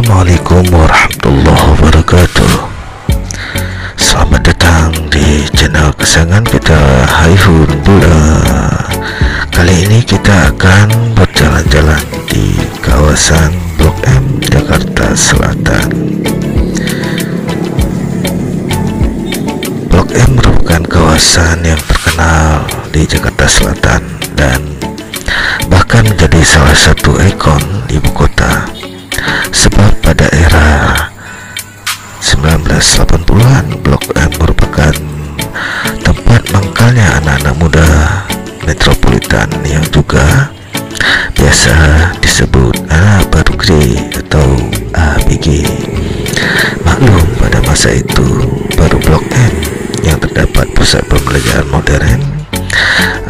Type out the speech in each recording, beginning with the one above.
Assalamualaikum warahmatullahi wabarakatuh. Selamat datang di channel kesayangan kita, Haifun Bola. Kali ini kita akan berjalan-jalan di kawasan Blok M, Jakarta Selatan. Blok M merupakan kawasan yang terkenal di Jakarta Selatan dan bahkan menjadi salah satu ikon ibu kota. Sebab pada era 1980-an, Blok M merupakan tempat mangkalnya anak-anak muda metropolitan yang juga biasa disebut anak baru gede atau ABG. Maklum, pada masa itu baru Blok M yang terdapat pusat perbelanjaan modern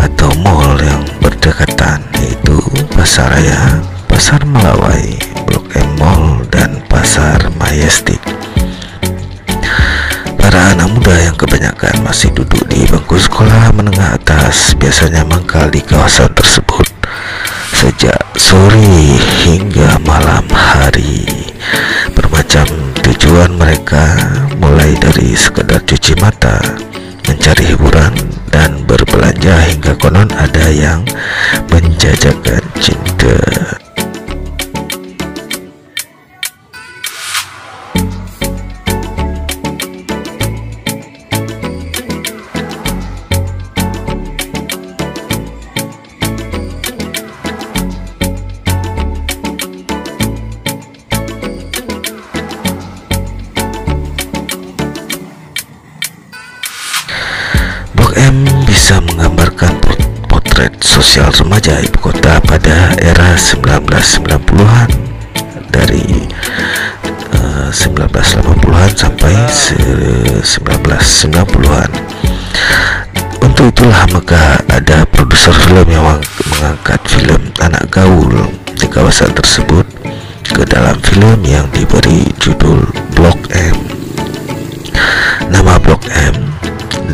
atau mall yang berdekatan, yaitu Pasar Raya, Pasar Melawai, Blok M Mall, dan Pasar Majestic. Para anak muda yang kebanyakan masih duduk di bangku sekolah menengah atas biasanya mangkal di kawasan tersebut sejak sore hingga malam hari. Bermacam tujuan mereka, mulai dari sekedar cuci mata, mencari hiburan, dan berbelanja hingga konon ada yang menjajakan cinta. Blok M bisa menggambarkan potret sosial remaja ibu kota pada era 1990-an, dari 1980-an sampai 1990-an. Untuk itulah maka ada produser film yang mengangkat film anak gaul di kawasan tersebut ke dalam film yang diberi judul Blok M. Nama Blok M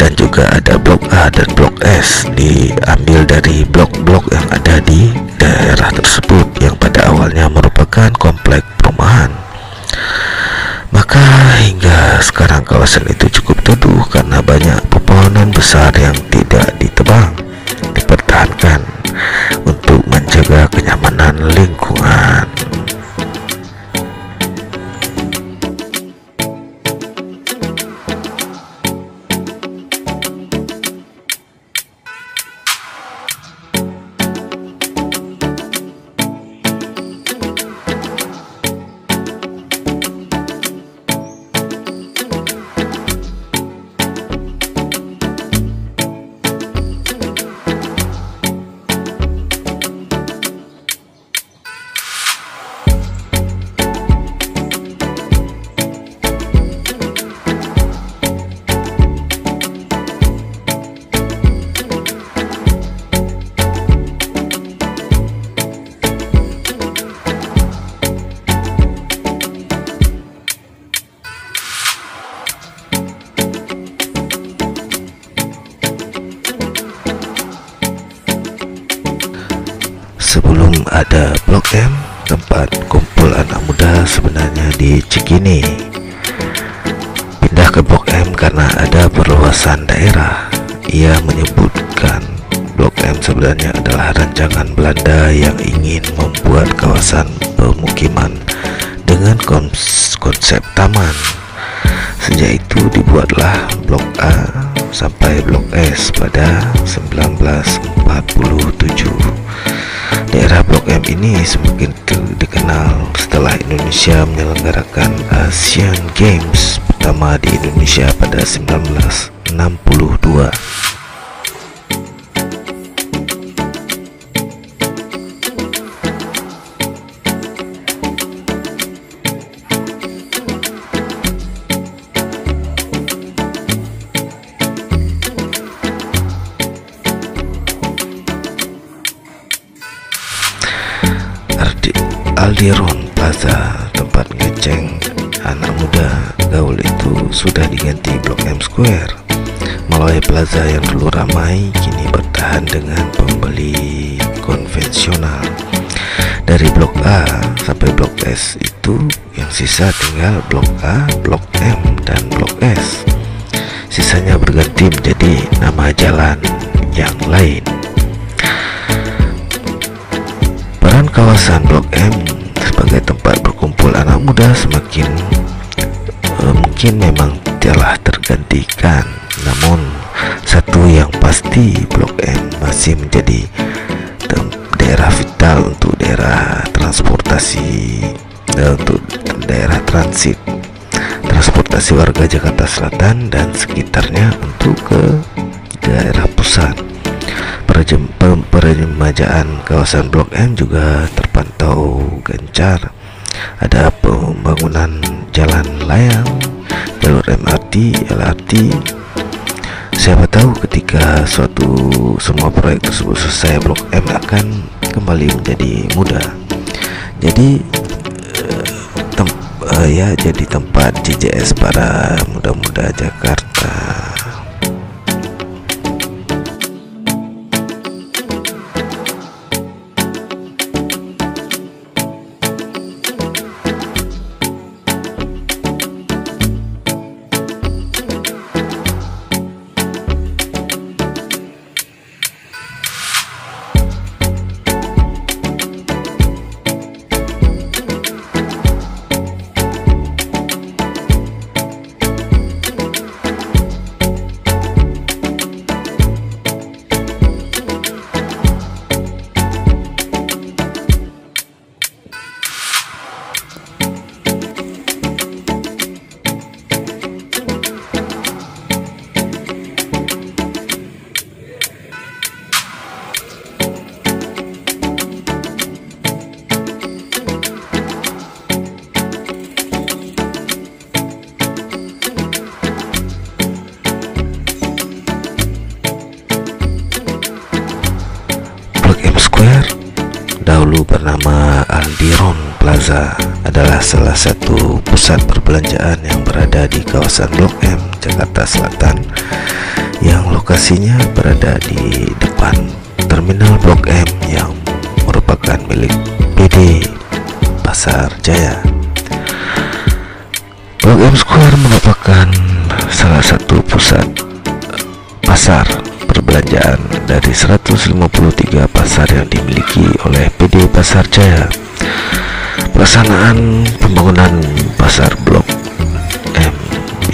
dan juga ada Blok A dan Blok S diambil dari blok-blok yang ada di daerah tersebut yang pada awalnya merupakan komplek perumahan. Maka hingga sekarang kawasan itu cukup teduh karena banyak pepohonan besar yang tidak ditebang, dipertahankan untuk menjaga kenyamanan lingkungan. Sebelum ada Blok M, tempat kumpul anak muda sebenarnya di Cikini. Pindah ke Blok M karena ada perluasan daerah. Ia menyebutkan Blok M sebenarnya adalah rancangan Belanda yang ingin membuat kawasan pemukiman dengan konsep taman. Sejak itu dibuatlah Blok A sampai Blok S pada 1947. Daerah Blok M ini semakin dikenal setelah Indonesia menyelenggarakan Asian Games pertama di Indonesia pada 1962. Aldiron Plaza, tempat ngeceng anak muda gaul itu, sudah diganti Blok M Square. Melawai Plaza yang dulu ramai kini bertahan dengan pembeli konvensional. Dari Blok A sampai Blok S itu yang sisa tinggal blok A, blok M, dan blok S. Sisanya berganti menjadi nama jalan yang lain. Peran kawasan blok M sebagai tempat berkumpul anak muda mungkin memang telah tergantikan, namun satu yang pasti, blok M masih menjadi daerah vital untuk daerah transportasi, untuk daerah transportasi warga Jakarta Selatan dan sekitarnya untuk ke daerah pusat. Peremajaan kawasan blok M juga terpantau gencar. Ada pembangunan jalan layang, jalur MRT, LRT. Siapa tahu ketika semua proyek tersebut selesai, blok M akan kembali menjadi mudah. Jadi jadi tempat JJS para muda-muda Jakarta. Dahulu bernama Aldiron Plaza, adalah salah satu pusat perbelanjaan yang berada di kawasan Blok M, Jakarta Selatan, yang lokasinya berada di depan terminal Blok M yang merupakan milik PD Pasar Jaya. Blok M Square merupakan salah satu pusat pasar perbelanjaan dari 153 pasar yang dimiliki oleh PD Pasar Jaya. Pelaksanaan pembangunan pasar Blok M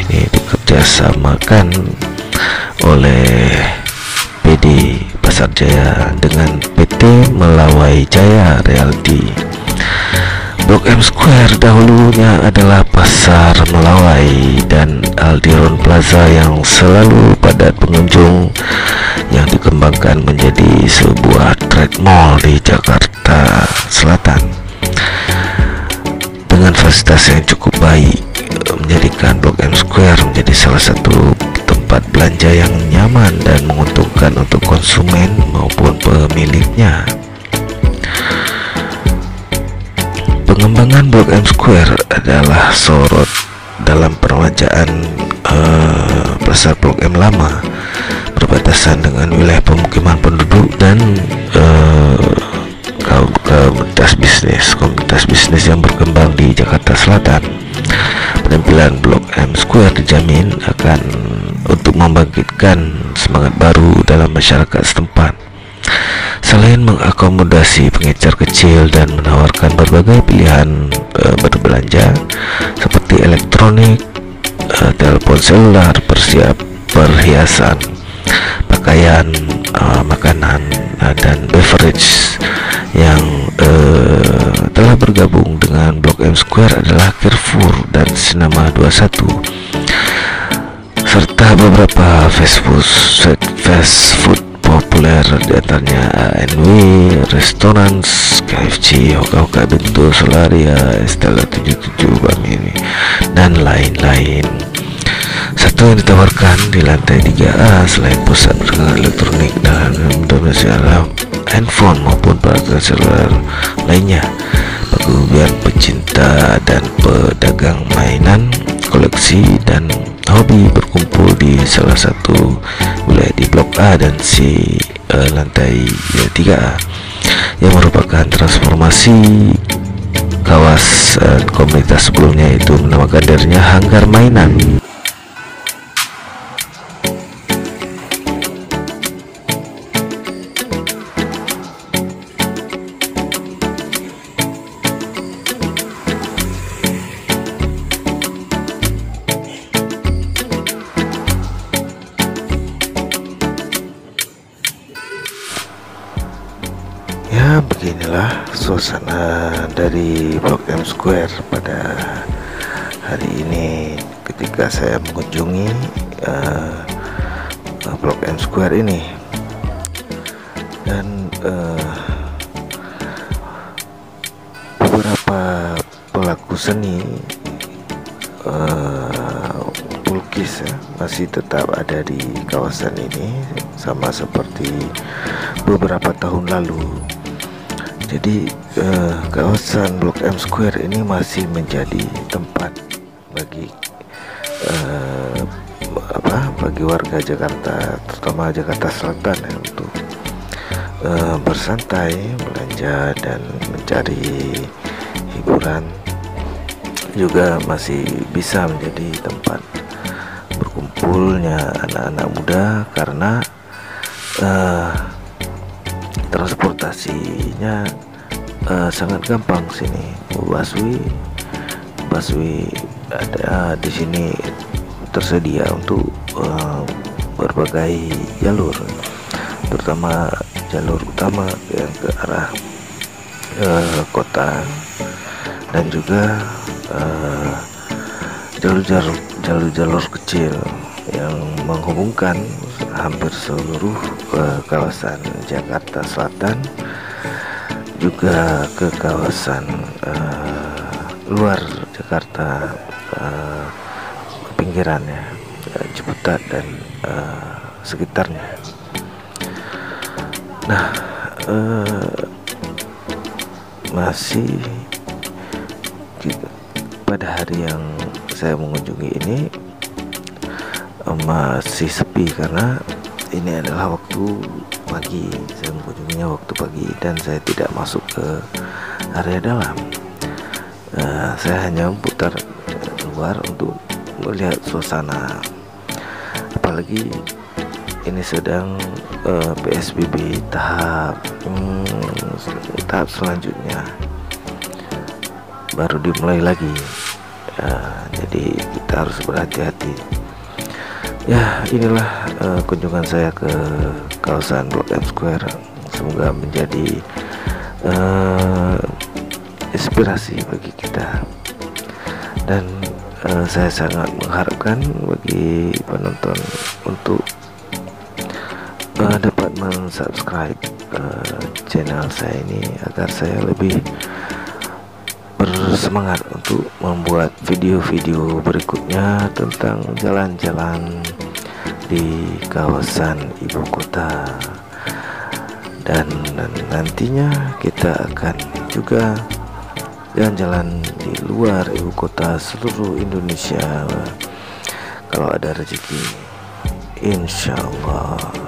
ini dikerjasamakan oleh PD Pasar Jaya dengan PT Melawai Jaya Realty. Blok M Square dahulunya adalah Pasar Melawai dan Aldiron Plaza yang selalu padat pengunjung, yang dikembangkan menjadi sebuah trade mall di Jakarta Selatan dengan fasilitas yang cukup baik, menjadikan Blok M Square menjadi salah satu tempat belanja yang nyaman dan menguntungkan untuk konsumen maupun pemiliknya. Pengembangan Blok M Square adalah sorot dalam peremajaan pasar Blok M lama, berbatasan dengan wilayah pemukiman penduduk dan komunitas bisnis yang berkembang di Jakarta Selatan. Penampilan Blok M Square dijamin akan untuk membangkitkan semangat baru dalam masyarakat setempat. Selain mengakomodasi pengecer kecil dan menawarkan berbagai pilihan berbelanja seperti elektronik, telepon selular, perhiasan, pakaian, makanan, dan beverage, yang telah bergabung dengan Blok M Square adalah Carrefour dan Cinema 21, serta beberapa fast food populer, diantaranya A&W, Restaurants, KFC, Hoka-Hoka Bento, Solaria, Estella 77, Bamini, dan lain-lain. Satu yang ditawarkan di lantai 3A selain pusat perdagangan elektronik dan domestik, handphone maupun peralatan seluler lainnya, paguyuban pecinta dan pedagang mainan, koleksi, dan hobi berkumpul di salah satu wilayah di Blok A dan C, lantai 3A, yang merupakan transformasi kawasan komunitas sebelumnya itu menamakan dirinya hanggar mainan. Ya, beginilah suasana dari Blok M Square pada hari ini ketika saya mengunjungi Blok M Square ini. Dan beberapa pelaku seni pelukis ya, masih tetap ada di kawasan ini, sama seperti beberapa tahun lalu. Jadi kawasan Blok M Square ini masih menjadi tempat bagi bagi warga Jakarta, terutama Jakarta Selatan ya, untuk bersantai, belanja dan mencari hiburan. Juga masih bisa menjadi tempat berkumpulnya anak-anak muda karena transportasinya sangat gampang sini. Busway ada di sini tersedia untuk berbagai jalur, terutama jalur utama yang ke arah kota, dan juga jalur-jalur kecil yang menghubungkan hampir seluruh kawasan Jakarta Selatan, juga ke kawasan luar Jakarta, pinggirannya, Ciputat dan sekitarnya. Nah, masih pada hari yang saya mengunjungi ini masih sepi karena ini adalah waktu pagi. Saya mengunjunginya waktu pagi dan saya tidak masuk ke area dalam. Saya hanya putar keluar untuk melihat suasana, apalagi ini sedang PSBB tahap selanjutnya baru dimulai lagi. Jadi kita harus berhati-hati. Ya, inilah kunjungan saya ke kawasan Blok M Square. Semoga menjadi inspirasi bagi kita, dan saya sangat mengharapkan bagi penonton untuk dapat mensubscribe channel saya ini agar saya lebih bersemangat untuk membuat video-video berikutnya tentang jalan-jalan di kawasan ibu kota, dan nantinya kita akan juga jalan-jalan di luar ibu kota seluruh Indonesia kalau ada rezeki, insya Allah.